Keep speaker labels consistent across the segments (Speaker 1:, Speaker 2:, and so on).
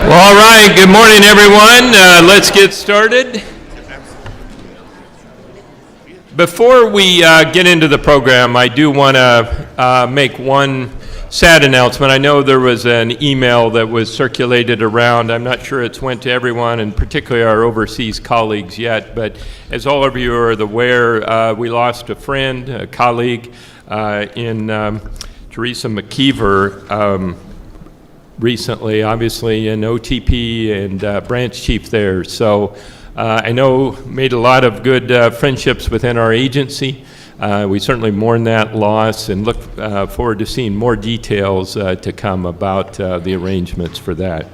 Speaker 1: Well, all right, good morning, everyone. Let's get started. Before we get into the program, I do want to make one sad announcement. I know there was an email that was circulated around. I'm not sure it's went to everyone, and particularly our overseas colleagues yet, but as all of you are aware, we lost a friend, a colleague in Teresa McKeever, recently, obviously an OTP and branch chief there. So I know made a lot of good friendships within our agency. We certainly mourn that loss and look forward to seeing more details to come about the arrangements for that.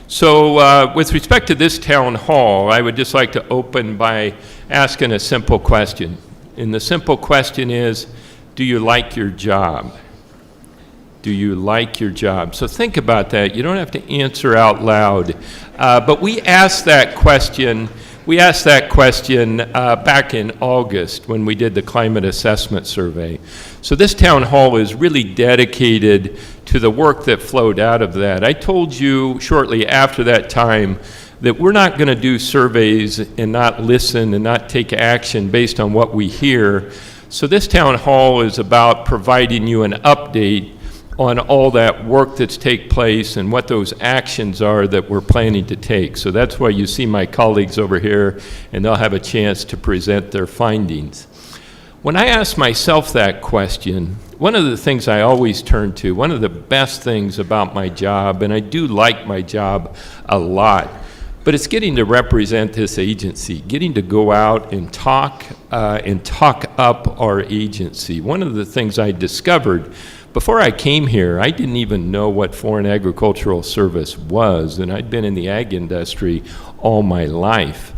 Speaker 1: So with respect to this town hall, I would just like to open by asking a simple question. And the simple question is, do you like your job? Do you like your job? So think about that. You don't have to answer out loud. But we asked that question back in August when we did the climate assessment survey. So this town hall is really dedicated to the work that flowed out of that. I told you shortly after that time that we're not going to do surveys and not listen and not take action based on what we hear. So this town hall is about providing you an update on all that work that's take place and what those actions are that we're planning to take. So that's why you see my colleagues over here, and they'll have a chance to present their findings. When I ask myself that question, one of the things I always turn to, one of the best things about my job, and I do like my job a lot, but it's getting to represent this agency, getting to go out and talk up our agency. One of the things I discovered before I came here, I didn't even know what Foreign Agricultural Service was, and I'd been in the ag industry all my life.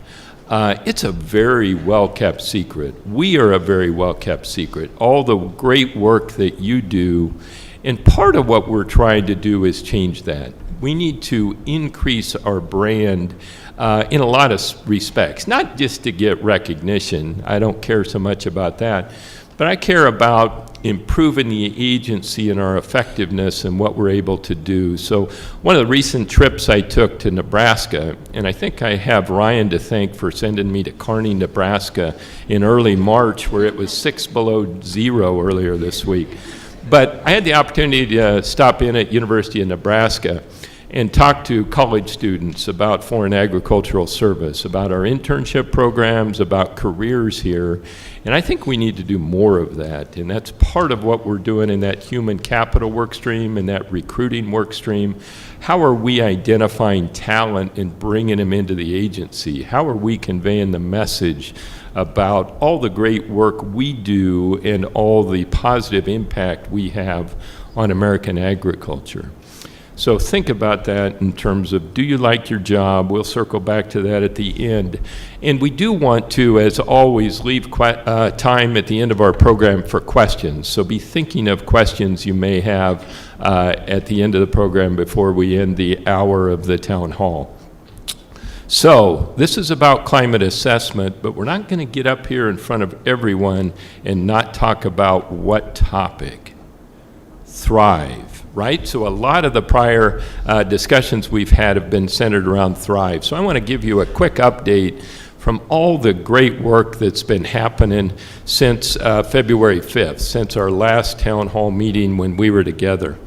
Speaker 1: It's a very well-kept secret. We are a very well-kept secret. All the great work that you do, and part of what we're trying to do is change that. We need to increase our brand in a lot of respects, not just to get recognition. I don't care so much about that, but I care about improving the agency and our effectiveness and what we're able to do. So one of the recent trips I took to Nebraska, and I think I have Ryan to thank for sending me to Kearney, Nebraska in early March, where it was 6 below zero earlier this week. But I had the opportunity to stop in at University of Nebraska and talk to college students about Foreign Agricultural Service, about our internship programs, about careers here. And I think we need to do more of that. And that's part of what we're doing in that human capital work stream and that recruiting work stream. How are we identifying talent and bringing them into the agency? How are we conveying the message about all the great work we do and all the positive impact we have on American agriculture? So think about that in terms of, do you like your job? We'll circle back to that at the end. And we do want to, as always, leave time at the end of our program for questions. So be thinking of questions you may have at the end of the program before we end the hour of the town hall. So this is about climate assessment, but we're not going to get up here in front of everyone and not talk about what topic? Thrive. Right? So a lot of the prior discussions we've had have been centered around Thrive. So I want to give you a quick update from all the great work that's been happening since February 5th, since our last town hall meeting when we were together.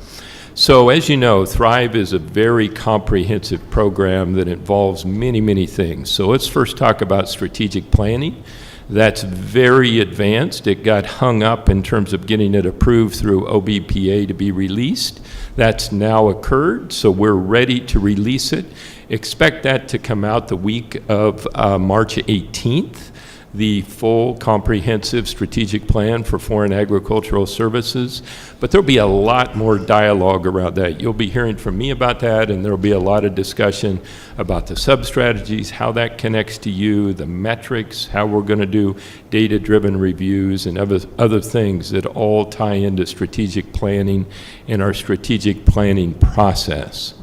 Speaker 1: So as you know, Thrive is a very comprehensive program that involves many, many things. So let's first talk about strategic planning. That's very advanced. It got hung up in terms of getting it approved through OBPA to be released. That's now occurred, so we're ready to release it. Expect that to come out the week of March 18th. The full comprehensive strategic plan for foreign agricultural services, but there'll be a lot more dialogue around that. You'll be hearing from me about that, and there'll be a lot of discussion about the sub-strategies, how that connects to you, the metrics, how we're going to do data-driven reviews, and other things that all tie into strategic planning and our strategic planning process.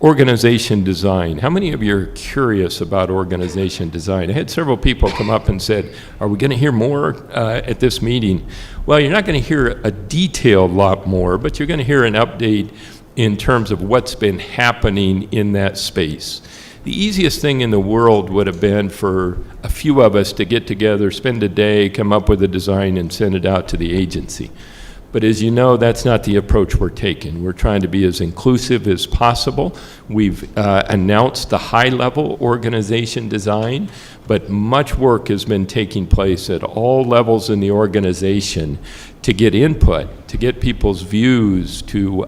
Speaker 1: Organization design. How many of you are curious about organization design? I had several people come up and said, are we going to hear more at this meeting? Well, you're not going to hear a detailed lot more, but you're going to hear an update in terms of what's been happening in that space. The easiest thing in the world would have been for a few of us to get together, spend a day, come up with a design, and send it out to the agency. But as you know, that's not the approach we're taking. We're trying to be as inclusive as possible. We've announced the high-level organization design, but much work has been taking place at all levels in the organization to get input, to get people's views, to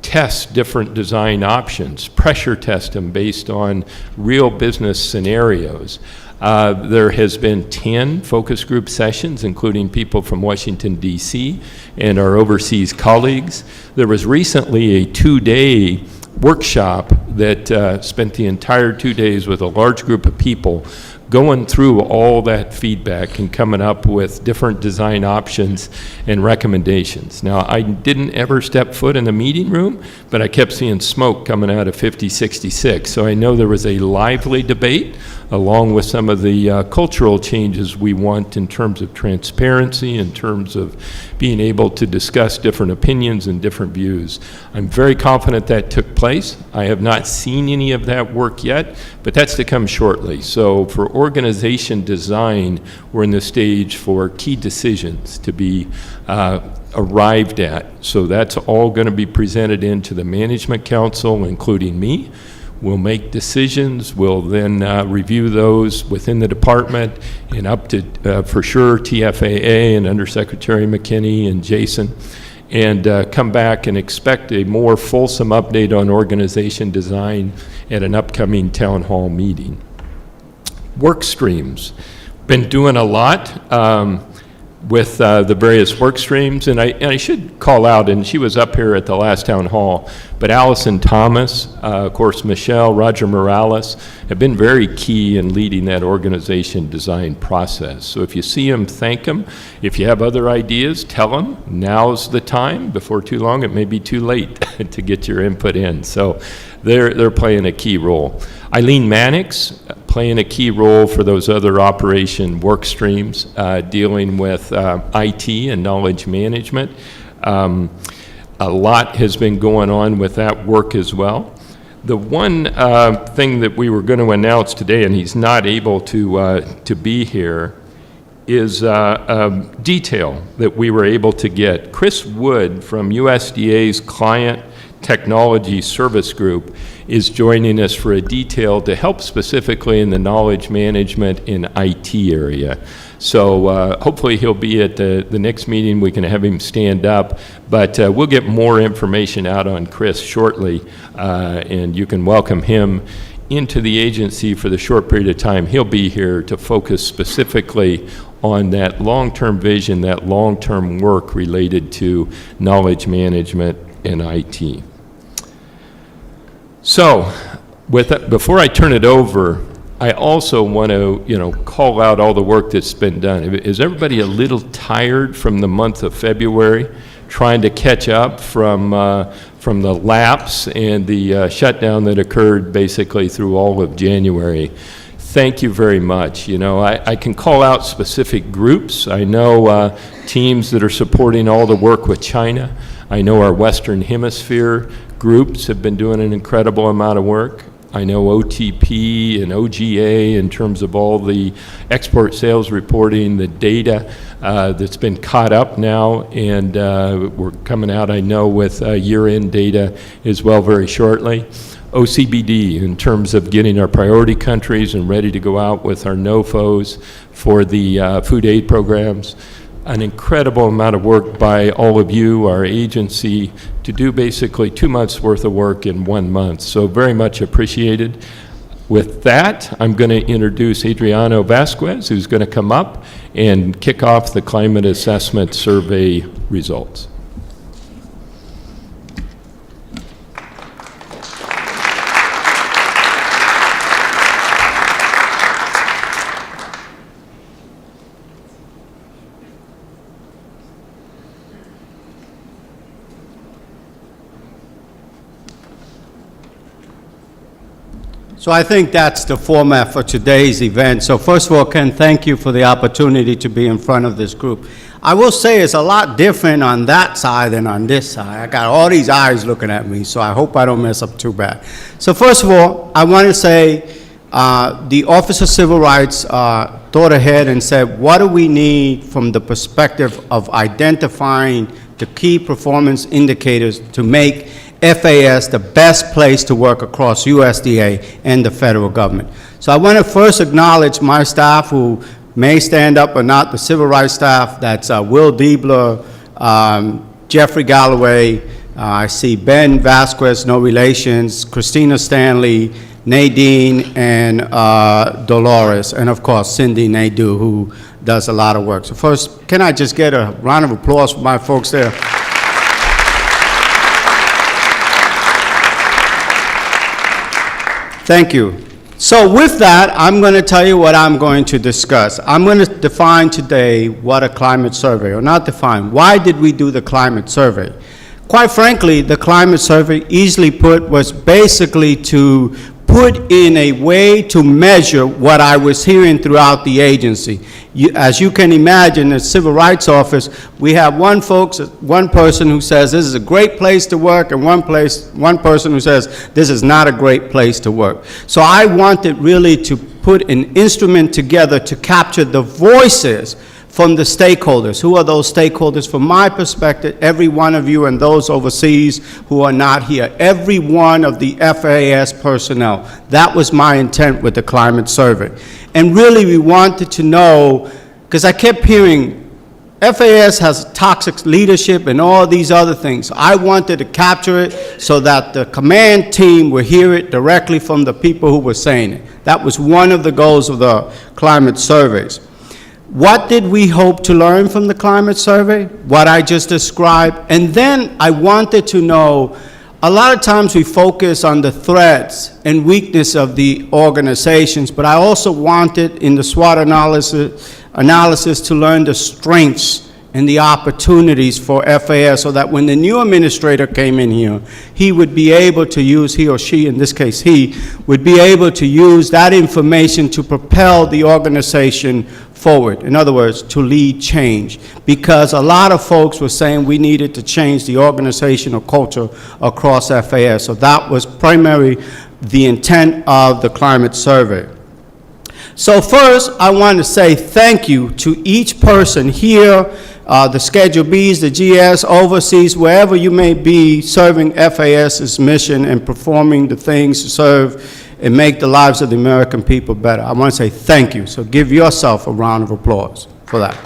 Speaker 1: test different design options, pressure test them based on real business scenarios. There has been 10 focus group sessions, including people from Washington, D.C., and our overseas colleagues. There was recently a 2-day workshop that spent the entire 2 days with a large group of people going through all that feedback and coming up with different design options and recommendations. Now, I didn't ever step foot in the meeting room, but I kept seeing smoke coming out of 5066. So I know there was a lively debate, along with some of the cultural changes we want in terms of transparency, in terms of being able to discuss different opinions and different views. I'm very confident that took place. I have not seen any of that work yet, but that's to come shortly. So for organization design, we're in the stage for key decisions to be arrived at. So that's all going to be presented into the Management Council, including me. We'll make decisions. We'll then review those within the department and up to, for sure, TFAA and Undersecretary McKinney and Jason, and come back and expect a more fulsome update on organization design at an upcoming town hall meeting. Work streams. Been doing a lot with the various work streams, and I should call out, and she was up here at the last town hall, but Allison Thomas, of course Michelle, Roger Morales, have been very key in leading that organization design process. So if you see them, thank them. If you have other ideas, tell them. Now's the time. Before too long, it may be too late to get your input in. So they're playing a key role. Eileen Mannix, playing a key role for those other operation work streams, dealing with IT and knowledge management. A lot has been going on with that work as well. The one thing that we were going to announce today, and he's not able to be here, is a detail that we were able to get. Chris Wood from USDA's Client Technology Service Group is joining us for a detail to help specifically in the knowledge management in IT area. So hopefully he'll be at the next meeting. We can have him stand up, but we'll get more information out on Chris shortly, and you can welcome him into the agency for the short period of time he'll be here to focus specifically on that long-term vision, that long-term work related to knowledge management and IT. So, with that, before I turn it over, I also want to, call out all the work that's been done. Is everybody a little tired from the month of February, trying to catch up from the lapse and the shutdown that occurred basically through all of January? Thank you very much. I can call out specific groups. I know teams that are supporting all the work with China. I know our Western Hemisphere groups have been doing an incredible amount of work. I know OTP and OGA in terms of all the export sales reporting, the data that's been caught up now, and we're coming out, I know, with year-end data as well very shortly. OCBD in terms of getting our priority countries and ready to go out with our NOFOs for the food aid programs. An incredible amount of work by all of you, our agency, to do basically 2 months worth of work in 1 month. So very much appreciated. With that, I'm going to introduce Adriano Vasquez, who's going to come up and kick off the climate assessment survey results.
Speaker 2: So I think that's the format for today's event. So first of all, Ken, thank you for the opportunity to be in front of this group. I will say it's a lot different on that side than on this side. I got all these eyes looking at me, so I hope I don't mess up too bad. So first of all, I want to say the Office of Civil Rights thought ahead and said, what do we need from the perspective of identifying the key performance indicators to make FAS the best place to work across USDA and the federal government. So I want to first acknowledge my staff who may stand up or not, the civil rights staff. That's Will Diebler, Jeffrey Galloway, I see Ben Vasquez, no relations, Christina Stanley, Nadine, and Dolores, and of course Cindy Nadeau, who does a lot of work. So first, can I just get a round of applause for my folks there? Thank you. So with that, I'm going to tell you what I'm going to discuss. I'm going to define today what a climate survey, or not define, why did we do the climate survey? Quite frankly, the climate survey, easily put, was basically to put in a way to measure what I was hearing throughout the agency. As you can imagine, the Civil Rights Office, we have one person who says this is a great place to work, and one person who says this is not a great place to work. So I wanted really to put an instrument together to capture the voices from the stakeholders. Who are those stakeholders? From my perspective, every one of you and those overseas who are not here, every one of the FAS personnel. That was my intent with the climate survey. And really we wanted to know, because I kept hearing FAS has toxic leadership and all these other things. I wanted to capture it so that the command team would hear it directly from the people who were saying it. That was one of the goals of the climate surveys. What did we hope to learn from the climate survey? What I just described. And then I wanted to know, a lot of times we focus on the threats and weakness of the organizations, but I also wanted in the SWOT analysis to learn the strengths and the opportunities for FAS, so that when the new administrator came in here, he would be able to use, he or she, in this case he, would be able to use that information to propel the organization forward. In other words, to lead change. Because a lot of folks were saying we needed to change the organizational culture across FAS. So that was primarily the intent of the climate survey. So first, I want to say thank you to each person here, the Schedule Bs, the GS, overseas, wherever you may be serving FAS's mission and performing the things to serve and make the lives of the American people better. I want to say thank you. So give yourself a round of applause for that.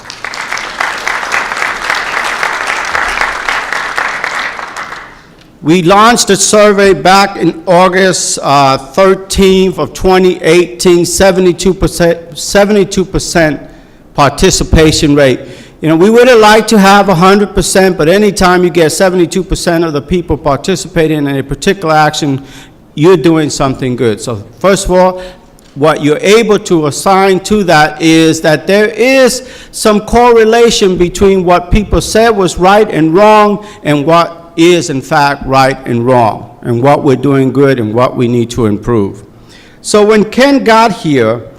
Speaker 2: We launched a survey back in August 13th of 2018, 72% participation rate. You know, we would have liked to have 100%, but anytime you get 72% of the people participating in a particular action, you're doing something good. So first of all, what you're able to assign to that is that there is some correlation between what people said was right and wrong and what is in fact right and wrong, and what we're doing good and what we need to improve. So when Ken got here,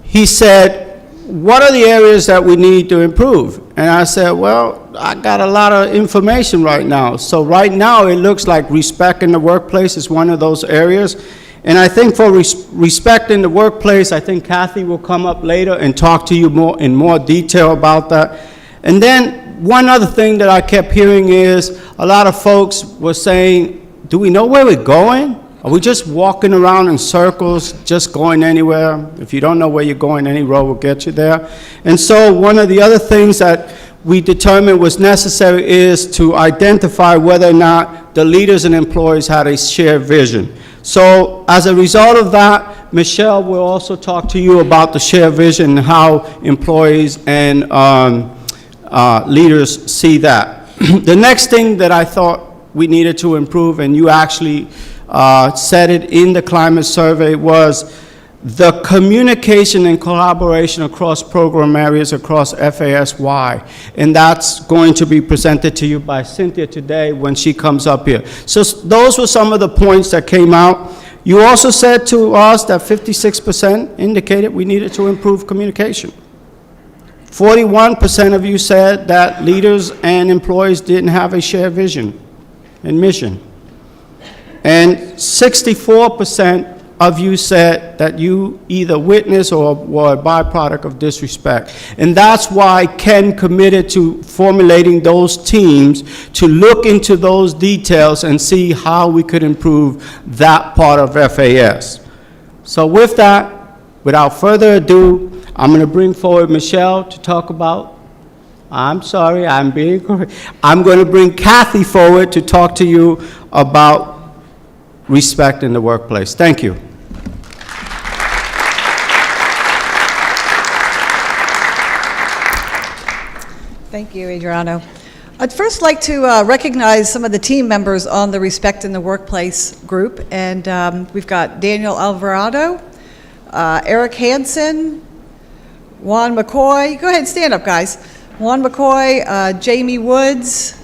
Speaker 2: he said, what are the areas that we need to improve? And I said, well, I got a lot of information right now. So right now it looks like respect in the workplace is one of those areas. And I think for respect in the workplace, I think Kathy will come up later and talk to you in more detail about that. And then one other thing that I kept hearing is a lot of folks were saying, do we know where we're going? Are we just walking around in circles, just going anywhere? If you don't know where you're going, any road will get you there. And so one of the other things that we determined was necessary is to identify whether or not the leaders and employees had a shared vision. So as a result of that, Michelle will also talk to you about the shared vision and how employees and leaders see that. The next thing that I thought we needed to improve, and you actually said it in the climate survey, was the communication and collaboration across program areas across FASY. And that's going to be presented to you by Cynthia today when she comes up here. So those were some of the points that came out. You also said to us that 56% indicated we needed to improve communication. 41% of you said that leaders and employees didn't have a shared vision and mission. And 64% of you said that you either witnessed or were a byproduct of disrespect. And that's why Ken committed to formulating those teams to look into those details and see how we could improve that part of FAS. So with that, without further ado, I'm going to bring forward Michelle to talk about, I'm sorry, I'm being correct. I'm going to bring Kathy forward to talk to you about respect in the workplace. Thank you.
Speaker 3: Thank you, Adriano. I'd first like to recognize some of the team members on the Respect in the Workplace group. And we've got Daniel Alvarado, Eric Hansen, Juan McCoy. Go ahead, stand up, guys. Juan McCoy, Jamie Woods.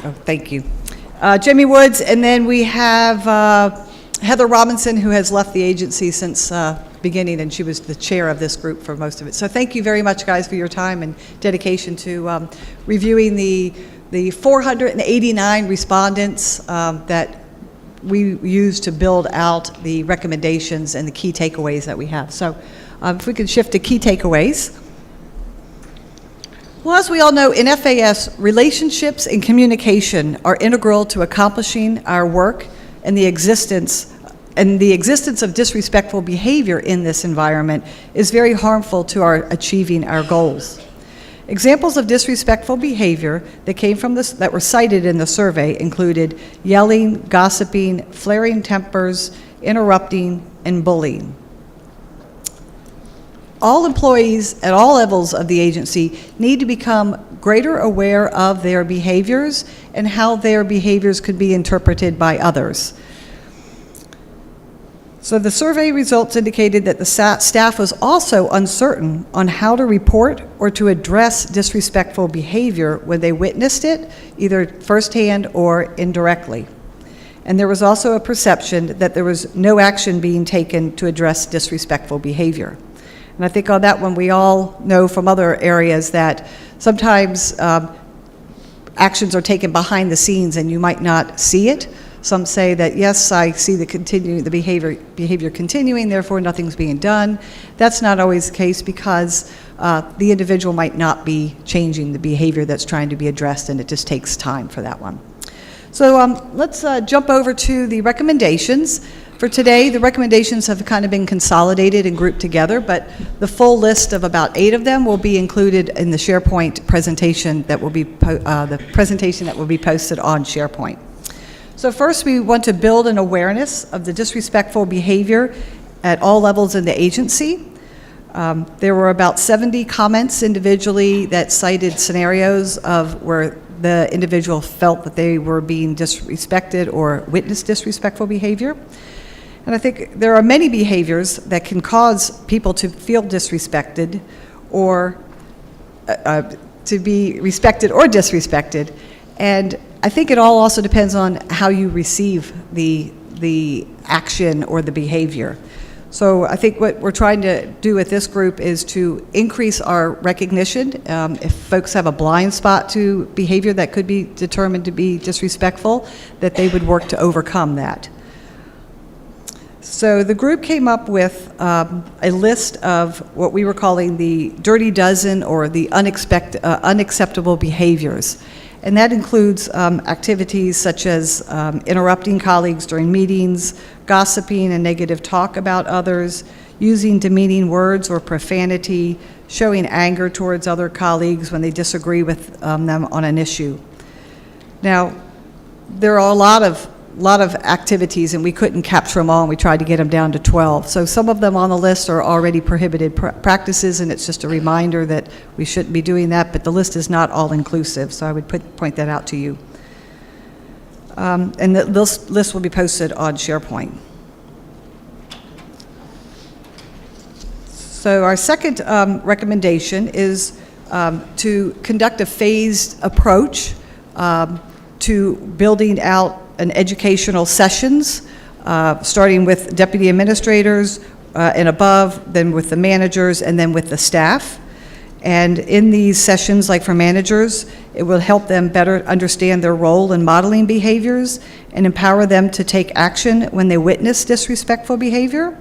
Speaker 3: Oh, thank you. Jamie Woods, and then we have Heather Robinson, who has left the agency since beginning, and she was the chair of this group for most of it. So thank you very much, guys, for your time and dedication to reviewing the 489 respondents that we used to build out the recommendations and the key takeaways that we have. So if we could shift to key takeaways. Well, as we all know, in FAS, relationships and communication are integral to accomplishing our work, and the existence of disrespectful behavior in this environment is very harmful to our achieving our goals. Examples of disrespectful behavior that came from this, that were cited in the survey, included yelling, gossiping, flaring tempers, interrupting, and bullying. All employees at all levels of the agency need to become greater aware of their behaviors and how their behaviors could be interpreted by others. So the survey results indicated that the staff was also uncertain on how to report or to address disrespectful behavior when they witnessed it, either firsthand or indirectly. And there was also a perception that there was no action being taken to address disrespectful behavior. And I think on that one, we all know from other areas that sometimes actions are taken behind the scenes and you might not see it. Some say that, yes, I see the behavior continuing, therefore nothing's being done. That's not always the case, because the individual might not be changing the behavior that's trying to be addressed, and it just takes time for that one. So let's jump over to the recommendations. For today, the recommendations have kind of been consolidated and grouped together, but the full list of about 8 of them will be included in the SharePoint presentation that will be the presentation that will be posted on SharePoint. So first, we want to build an awareness of the disrespectful behavior at all levels in the agency. There were about 70 comments individually that cited scenarios of where the individual felt that they were being disrespected or witnessed disrespectful behavior. And I think there are many behaviors that can cause people to feel disrespected or to be respected or disrespected. And I think it all also depends on how you receive the action or the behavior. So I think what we're trying to do with this group is to increase our recognition. If folks have a blind spot to behavior that could be determined to be disrespectful, that they would work to overcome that. So the group came up with a list of what we were calling the dirty dozen, or the unacceptable behaviors. And that includes activities such as interrupting colleagues during meetings, gossiping and negative talk about others, using demeaning words or profanity, showing anger towards other colleagues when they disagree with them on an issue. Now, there are a lot of activities, and we couldn't capture them all, and we tried to get them down to 12. So some of them on the list are already prohibited practices, and it's just a reminder that we shouldn't be doing that, but the list is not all-inclusive, so I would point that out to you. And this list will be posted on SharePoint. So our second recommendation is to conduct a phased approach to building out an educational sessions, starting with deputy administrators and above, then with the managers, and then with the staff. And in these sessions, like for managers, it will help them better understand their role in modeling behaviors and empower them to take action when they witness disrespectful behavior.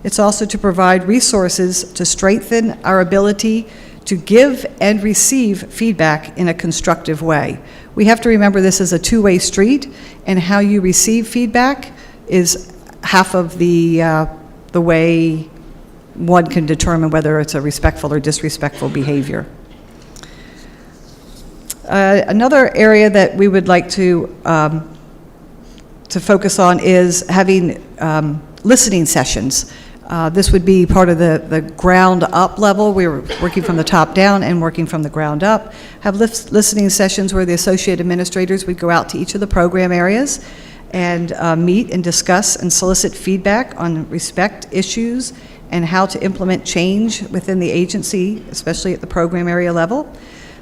Speaker 3: It's also to provide resources to strengthen our ability to give and receive feedback in a constructive way. We have to remember this is a two-way street, and how you receive feedback is half of the way one can determine whether it's a respectful or disrespectful behavior. Another area that we would like to focus on is having listening sessions. This would be part of the ground up level. We're working from the top down and working from the ground up. Have listening sessions where the associate administrators would go out to each of the program areas and meet and discuss and solicit feedback on respect issues and how to implement change within the agency, especially at the program area level.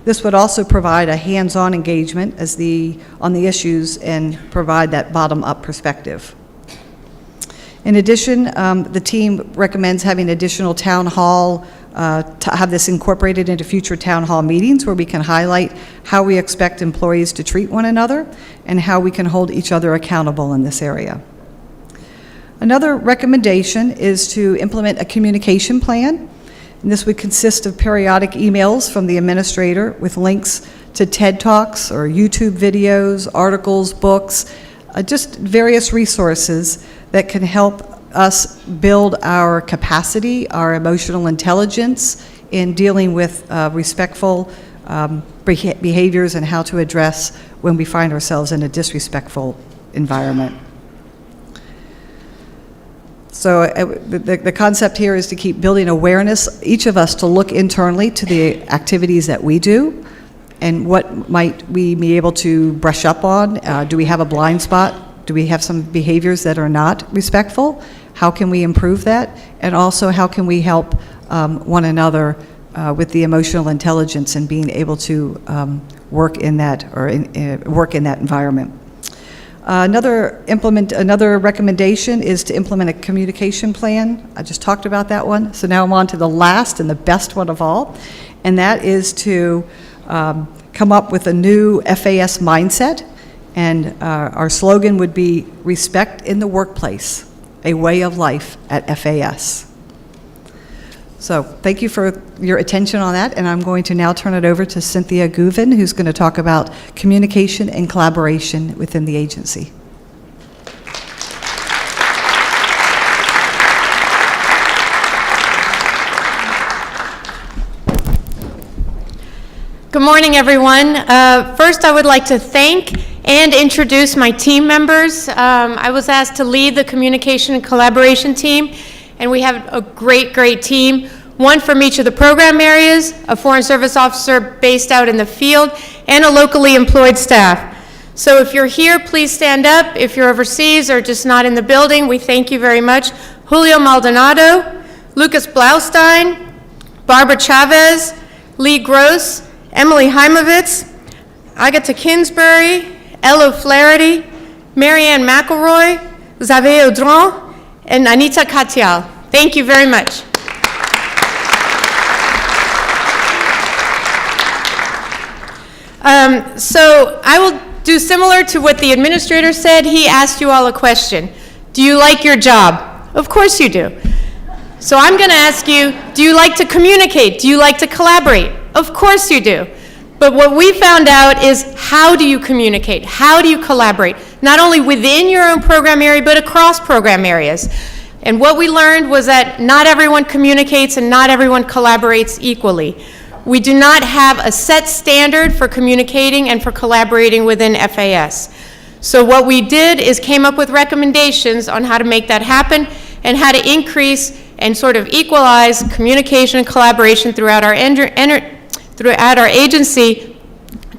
Speaker 3: This would also provide a hands-on engagement on the issues and provide that bottom-up perspective. In addition, the team recommends having additional town hall, to have this incorporated into future town hall meetings where we can highlight how we expect employees to treat one another and how we can hold each other accountable in this area. Another recommendation is to implement a communication plan. And this would consist of periodic emails from the administrator with links to TED Talks or YouTube videos, articles, books, just various resources that can help us build our capacity, our emotional intelligence in dealing with respectful behaviors and how to address when we find ourselves in a disrespectful environment. So the concept here is to keep building awareness, each of us to look internally to the activities that we do and what might we be able to brush up on. Do we have a blind spot? Do we have some behaviors that are not respectful? How can we improve that? And also, how can we help one another with the emotional intelligence and being able to work in that work in that environment? Another recommendation is to implement a communication plan. I just talked about that one. So now I'm on to the last and the best one of all, and that is to come up with a new FAS mindset. And our slogan would be respect in the workplace, a way of life at FAS. So thank you for your attention on that, and I'm going to now turn it over to Cynthia Gouvin, who's going to talk about communication and collaboration within the agency.
Speaker 4: Good morning, everyone. First, I would like to thank and introduce my team members. I was asked to lead the communication and collaboration team, and we have a great team, one from each of the program areas, a Foreign Service officer based out in the field, and a locally employed staff. So if you're here, please stand up. If you're overseas or just not in the building, we thank you very much. Julio Maldonado, Lucas Blaustein, Barbara Chavez, Lee Gross, Emily Heimovitz, Agatha Kinsbury, Ella Flaherty, Marianne McElroy, Xavier Audran, and Anita Katial. Thank you very much. So I will do similar to what the administrator said. He asked you all a question. Do you like your job? Of course you do. So I'm going to ask you, do you like to communicate? Do you like to collaborate? Of course you do. But what we found out is, how do you communicate? How do you collaborate? Not only within your own program area, but across program areas. And what we learned was that not everyone communicates and not everyone collaborates equally. We do not have a set standard for communicating and for collaborating within FAS. So what we did is came up with recommendations on how to make that happen and how to increase and sort of equalize communication and collaboration throughout our agency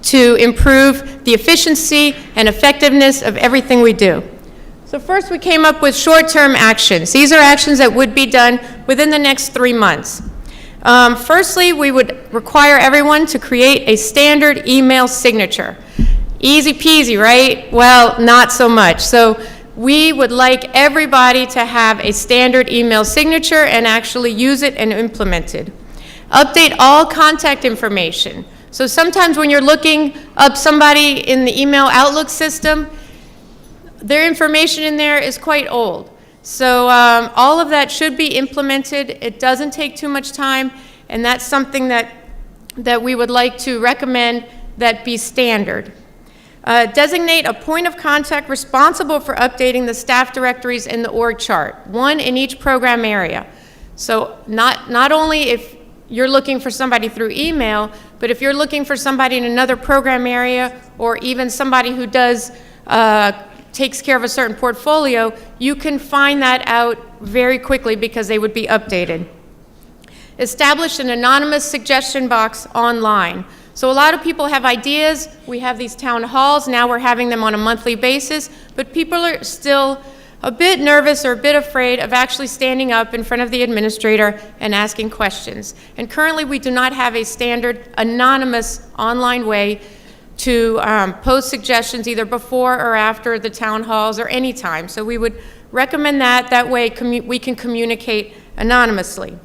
Speaker 4: to improve the efficiency and effectiveness of everything we do. So first we came up with short-term actions. These are actions that would be done within the next 3 months. Firstly, we would require everyone to create a standard email signature. Easy peasy, right? Well, not so much. So we would like everybody to have a standard email signature and actually use it and implement it. Update all contact information. So sometimes when you're looking up somebody in the email Outlook system, their information in there is quite old. So all of that should be implemented. It doesn't take too much time, and that's something that we would like to recommend that be standard. Designate a point of contact responsible for updating the staff directories in the org chart, one in each program area. So not only if you're looking for somebody through email, but if you're looking for somebody in another program area, or even somebody who does takes care of a certain portfolio, you can find that out very quickly because they would be updated. Establish an anonymous suggestion box online. So a lot of people have ideas. We have these town halls. Now we're having them on a monthly basis, but people are still a bit nervous or a bit afraid of actually standing up in front of the administrator and asking questions. And currently we do not have a standard anonymous online way to post suggestions either before or after the town halls or any time. So we would recommend that. That way we can communicate anonymously.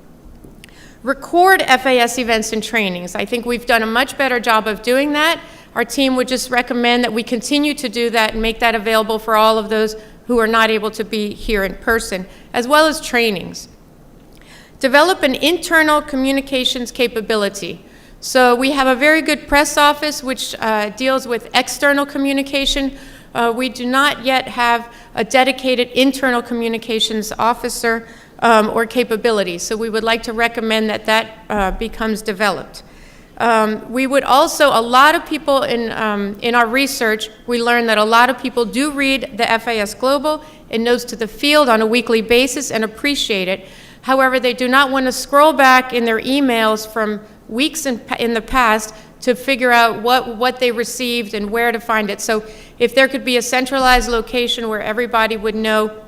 Speaker 4: Record FAS events and trainings. I think we've done a much better job of doing that. Our team would just recommend that we continue to do that and make that available for all of those who are not able to be here in person, as well as trainings. Develop an internal communications capability. So we have a very good press office which deals with external communication. We do not yet have a dedicated internal communications officer or capability, so we would like to recommend that that becomes developed. We would also, a lot of people in our research, we learned that a lot of people do read the FAS Global and Notes to the Field on a weekly basis and appreciate it. However, they do not want to scroll back in their emails from weeks in the past to figure out what they received and where to find it. So if there could be a centralized location where everybody would know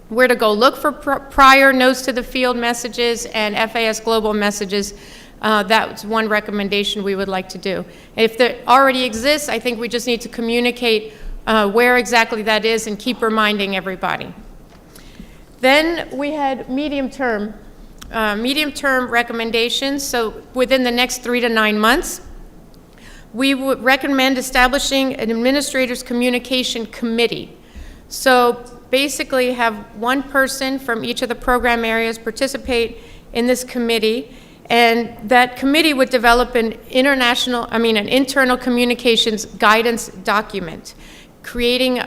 Speaker 4: where to go look for prior Notes to the Field messages and FAS Global messages, that's one recommendation we would like to do. If that already exists, I think we just need to communicate where exactly that is and keep reminding everybody. Then we had medium-term recommendations. So within the next 3 to 9 months, we would recommend establishing an administrator's communication committee. So basically have one person from each of the program areas participate in this committee, and that committee would develop an internal communications guidance document, creating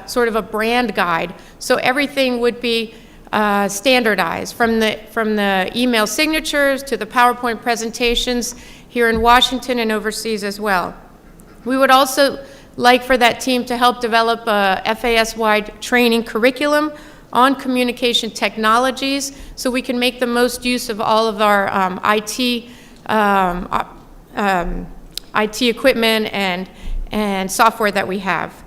Speaker 4: sort of a brand guide. So everything would be standardized, from the email signatures to the PowerPoint presentations here in Washington and overseas as well. We would also like for that team to help develop a FAS-wide training curriculum on communication technologies so we can make the most use of all of our IT equipment and software that we have.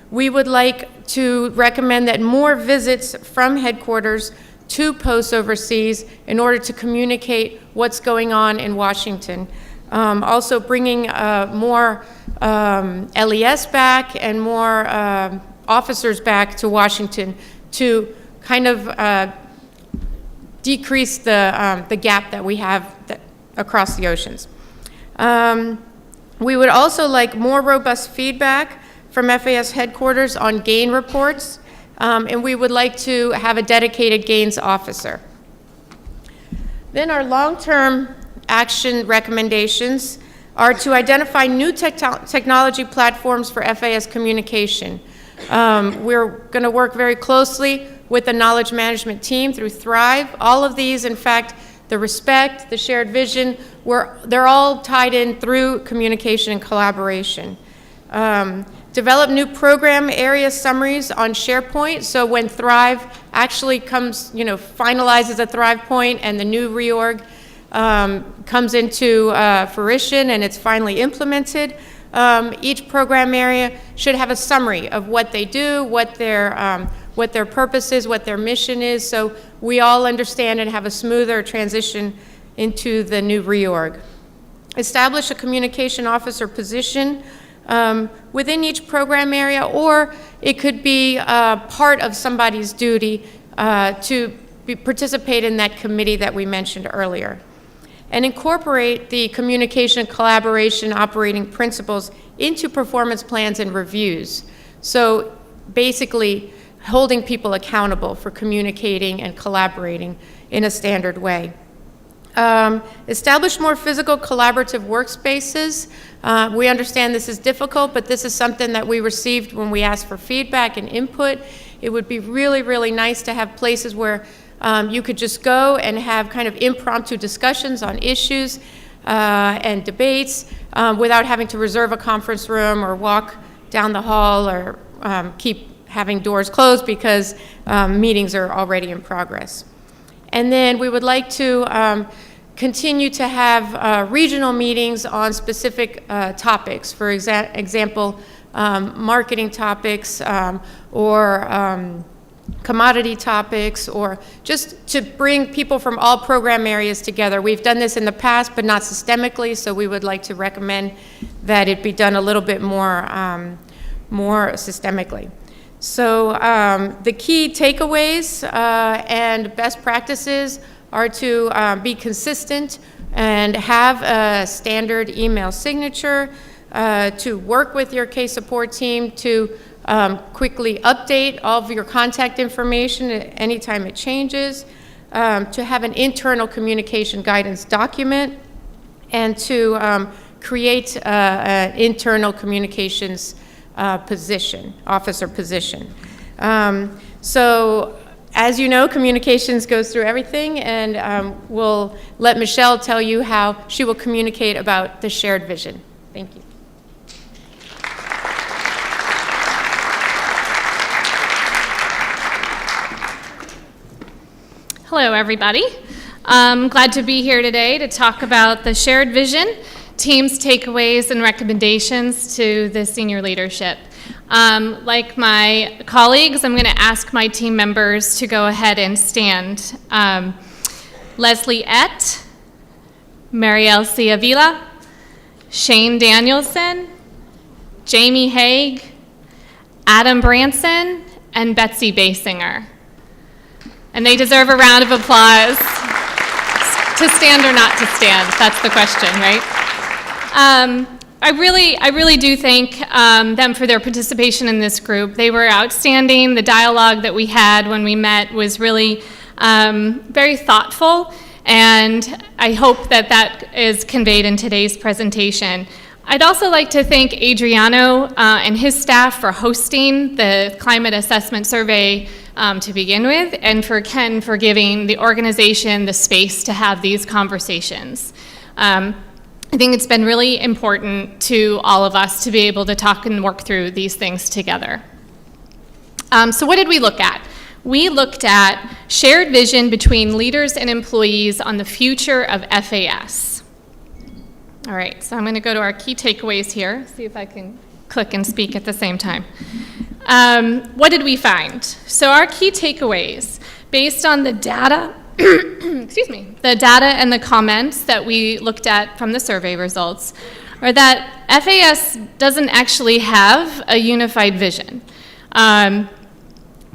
Speaker 4: We would like to recommend that more visits from headquarters to posts overseas in order to communicate what's going on in Washington. Also bringing more LES back and more officers back to Washington to kind of decrease the gap that we have across the oceans. We would also like more robust feedback from FAS headquarters on gain reports, and we would like to have a dedicated gains officer. Then our long-term action recommendations are to identify new technology platforms for FAS communication. We're going to work very closely with the knowledge management team through Thrive. All of these, in fact, the respect, the shared vision, they're all tied in through communication and collaboration. Develop new program area summaries on SharePoint, so when Thrive actually comes, finalizes a Thrive point and the new reorg comes into fruition and it's finally implemented, each program area should have a summary of what they do, what their purpose is, what their mission is, so we all understand and have a smoother transition into the new reorg. Establish a communication officer position within each program area, or it could be part of somebody's duty to participate in that committee that we mentioned earlier. and incorporate the communication, collaboration, operating principles into performance plans and reviews. So basically, holding people accountable for communicating and collaborating in a standard way. Establish more physical collaborative workspaces. We understand this is difficult, but this is something that we received when we asked for feedback and input. It would be really, really nice to have places where you could just go and have kind of impromptu discussions on issues and debates without having to reserve a conference room or walk down the hall or keep having doors closed because meetings are already in progress. And then we would like to continue to have regional meetings on specific topics. For example, marketing topics or commodity topics, or just to bring people from all program areas together. We've done this in the past, but not systemically, so we would like to recommend that it be done a little bit more, more systemically. So the key takeaways and best practices are to be consistent and have a standard email signature, to work with your case support team to quickly update all of your contact information anytime it changes, to have an internal communication guidance document, and to create an internal communications officer position. So as you know, communications goes through everything, and we'll let Michelle tell you how she will communicate about the shared vision. Thank you.
Speaker 5: Hello, everybody. I'm glad to be here today to talk about the shared vision, team's takeaways and recommendations to the senior leadership. Like my colleagues, I'm going to ask my team members to go ahead and stand. Leslie Ett, Marielle Ciavilla, Shane Danielson, Jamie Haig, Adam Branson, and Betsy Basinger. And they deserve a round of applause. To stand or not to stand, that's the question, right? I really do thank them for their participation in this group. They were outstanding. The dialogue that we had when we met was really very thoughtful, and I hope that that is conveyed in today's presentation. I'd also like to thank Adriano and his staff for hosting the climate assessment survey to begin with, and for Ken for giving the organization the space to have these conversations. I think it's been really important to all of us to be able to talk and work through these things together. So what did we look at? We looked at shared vision between leaders and employees on the future of FAS. All right, so I'm going to go to our key takeaways here, see if I can click and speak at the same time. What did we find? So our key takeaways, based on the data, excuse me, the data and the comments that we looked at from the survey results, are that FAS doesn't actually have a unified vision.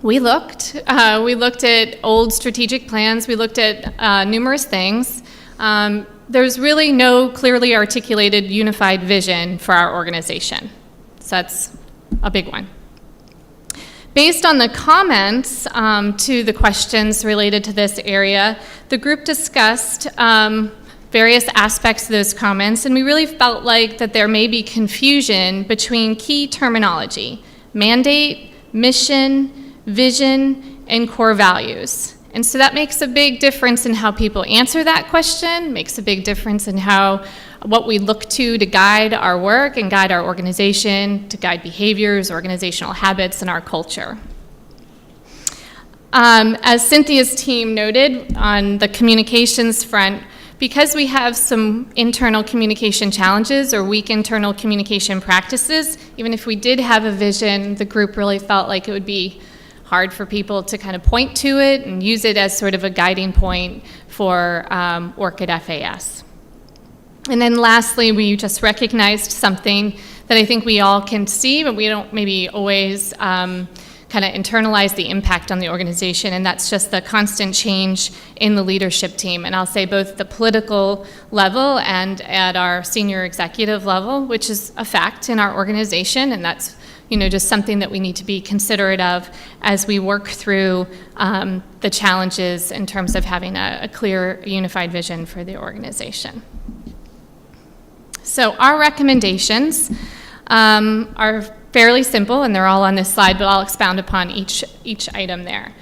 Speaker 5: We looked at old strategic plans, we looked at numerous things. There's really no clearly articulated unified vision for our organization. So that's a big one. Based on the comments to the questions related to this area, the group discussed various aspects of those comments, and we really felt like that there may be confusion between key terminology: mandate, mission, vision, and core values. And so that makes a big difference in how people answer that question, makes a big difference in what we look to guide our work and guide our organization, to guide behaviors, organizational habits, and our culture. As Cynthia's team noted on the communications front, because we have some internal communication challenges or weak internal communication practices, even if we did have a vision, the group really felt like it would be hard for people to kind of point to it and use it as sort of a guiding point for work at FAS. And then lastly, we just recognized something that I think we all can see, but we don't maybe always kind of internalize the impact on the organization, and that's just the constant change in the leadership team. And I'll say both at the political level and at our senior executive level, which is a fact in our organization, and that's just something that we need to be considerate of as we work through the challenges in terms of having a clear, unified vision for the organization. So our recommendations are fairly simple, and they're all on this slide, but I'll expound upon each item there.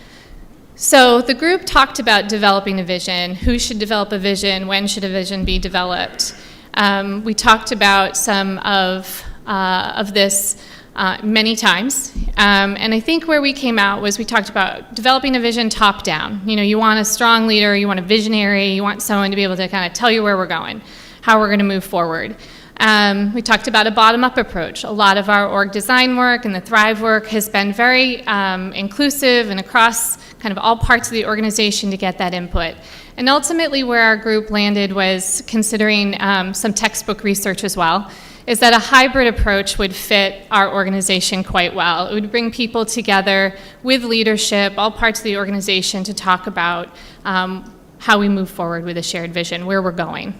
Speaker 5: So the group talked about developing a vision, who should develop a vision, when should a vision be developed. We talked about some of this many times, and I think where we came out was we talked about developing a vision top down. You want a strong leader, you want a visionary, you want someone to be able to kind of tell you where we're going, how we're going to move forward. We talked about a bottom-up approach. A lot of our org design work and the Thrive work has been very inclusive and across kind of all parts of the organization to get that input. And ultimately where our group landed was considering some textbook research as well, is that a hybrid approach would fit our organization quite well. It would bring people together with leadership, all parts of the organization, to talk about how we move forward with a shared vision, where we're going.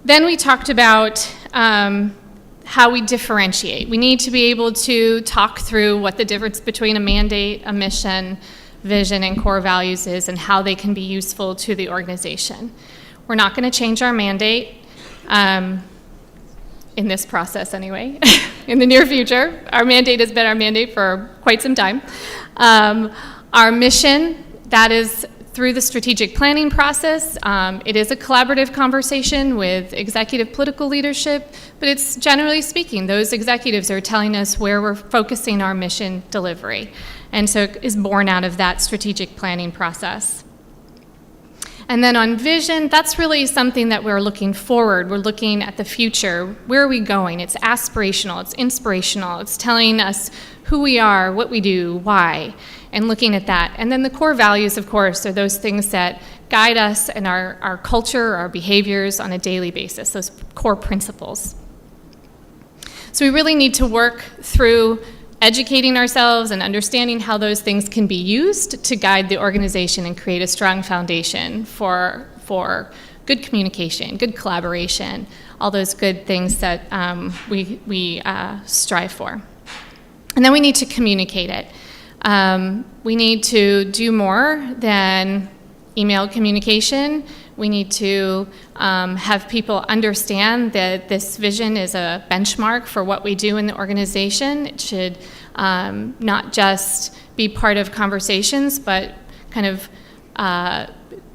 Speaker 5: Then we talked about how we differentiate. We need to be able to talk through what the difference between a mandate, a mission, vision, and core values is, and how they can be useful to the organization. We're not going to change our mandate, in this process anyway, in the near future. Our mandate has been our mandate for quite some time. Our mission, that is through the strategic planning process. It is a collaborative conversation with executive political leadership, but it's generally speaking, those executives are telling us where we're focusing our mission delivery. And so it is born out of that strategic planning process. And then on vision, that's really something that we're looking forward. We're looking at the future. Where are we going? It's aspirational, it's inspirational, it's telling us who we are, what we do, why, and looking at that. And then the core values, of course, are those things that guide us and our culture, our behaviors on a daily basis, those core principles. So we really need to work through educating ourselves and understanding how those things can be used to guide the organization and create a strong foundation for good communication, good collaboration, all those good things that we strive for. And then we need to communicate it. We need to do more than email communication. We need to have people understand that this vision is a benchmark for what we do in the organization. It should not just be part of conversations, but kind of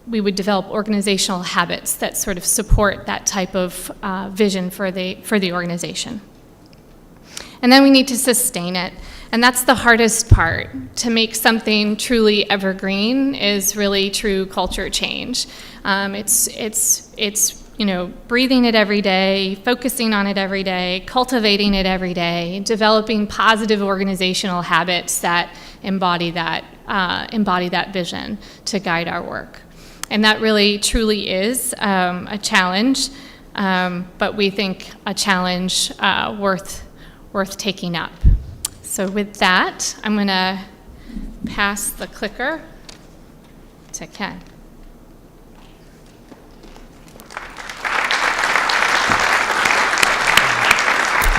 Speaker 5: we would develop organizational habits that sort of support that type of vision for the organization. And then we need to sustain it. And that's the hardest part. To make something truly evergreen is really true culture change. It's breathing it every day, focusing on it every day, cultivating it every day, developing positive organizational habits that embody that vision to guide our work. And that really truly is a challenge, but we think a challenge worth taking up. So with that, I'm going to pass the clicker to Ken.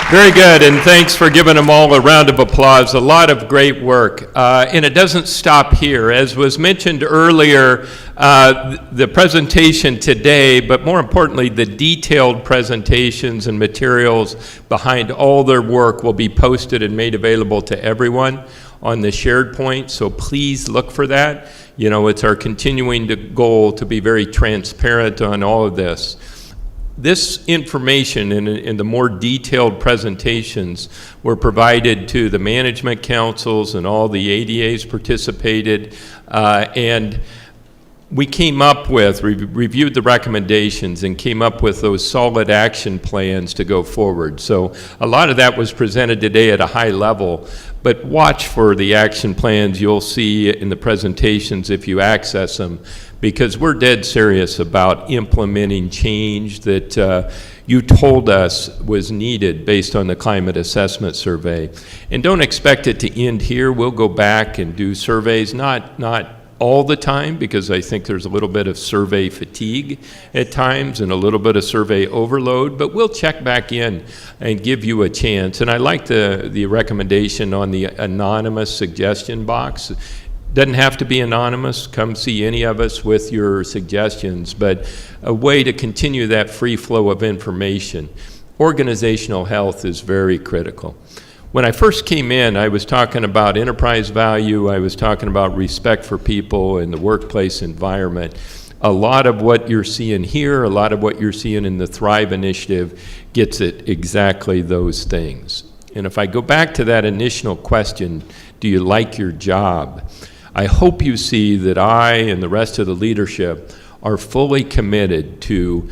Speaker 1: Very good, and thanks for giving them all a round of applause. A lot of great work. And it doesn't stop here. As was mentioned earlier, the presentation today, but more importantly, the detailed presentations and materials behind all their work will be posted and made available to everyone on the shared point, so please look for that. It's our continuing goal to be very transparent on all of this. This information in the more detailed presentations were provided to the management councils, and all the ADAs participated, and we came up with, reviewed the recommendations and came up with those solid action plans to go forward. So a lot of that was presented today at a high level, but watch for the action plans you'll see in the presentations if you access them, because we're dead serious about implementing change that you told us was needed based on the climate assessment survey. And don't expect it to end here. We'll go back and do surveys, not all the time, because I think there's a little bit of survey fatigue at times and a little bit of survey overload, but we'll check back in and give you a chance. And I like the recommendation on the anonymous suggestion box. Doesn't have to be anonymous. Come see any of us with your suggestions, but a way to continue that free flow of information. Organizational health is very critical. When I first came in, I was talking about enterprise value, I was talking about respect for people in the workplace environment. A lot of what you're seeing here, a lot of what you're seeing in the Thrive Initiative gets at exactly those things. And if I go back to that initial question, do you like your job? I hope you see that I and the rest of the leadership are fully committed to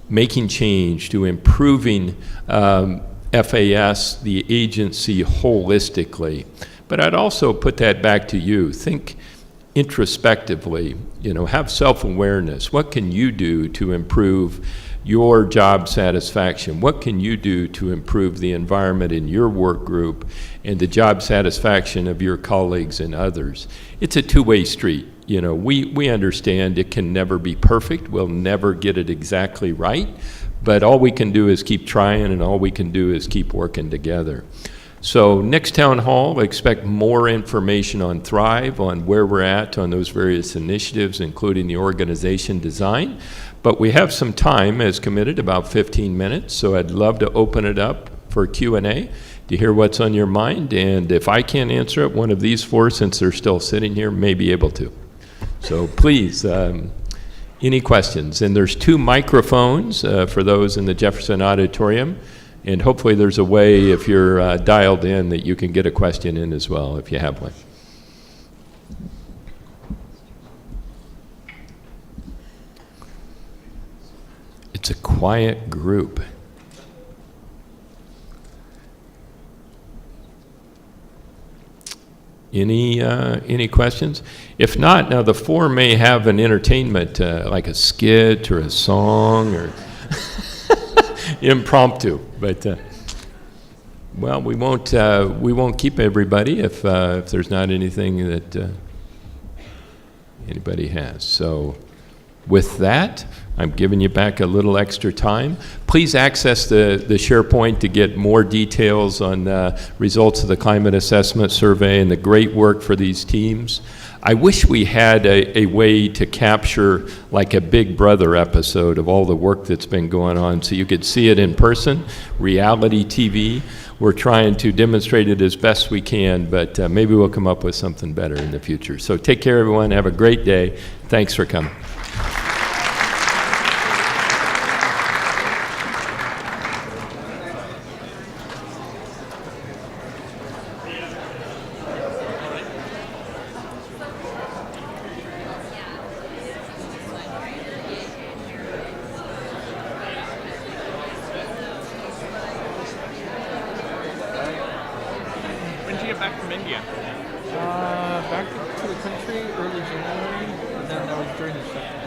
Speaker 1: making change, to improving FAS, the agency, holistically. But I'd also put that back to you. Think introspectively, have self-awareness. What can you do to improve your job satisfaction? What can you do to improve the environment in your work group and the job satisfaction of your colleagues and others? It's a two-way street. We understand it can never be perfect. We'll never get it exactly right. But all we can do is keep trying, and all we can do is keep working together. So next town hall, expect more information on Thrive, on where we're at on those various initiatives, including the organization design. But we have some time, as committed, about 15 minutes, so I'd love to open it up for Q&A to hear what's on your mind. And if I can't answer it, one of these four, since they're still sitting here, may be able to. So please, any questions? And there's 2 microphones for those in the Jefferson Auditorium. And hopefully there's a way, if you're dialed in, that you can get a question in as well, if you have one. It's a quiet group. Any questions? If not, now the 4 may have an entertainment, like a skit or a song or impromptu. But well, we won't keep everybody if there's not anything that anybody has. So with that, I'm giving you back a little extra time. Please access the SharePoint to get more details on results of the climate assessment survey and the great work for these teams. I wish we had a way to capture like a Big Brother episode of all the work that's been going on so you could see it in person, reality TV. We're trying to demonstrate it as best we can, but maybe we'll come up with something better in the future. So take care, everyone. Have a great day. Thanks for coming.
Speaker 6: When did you get back from India? Back to the country early January, and then that was during the shutdown.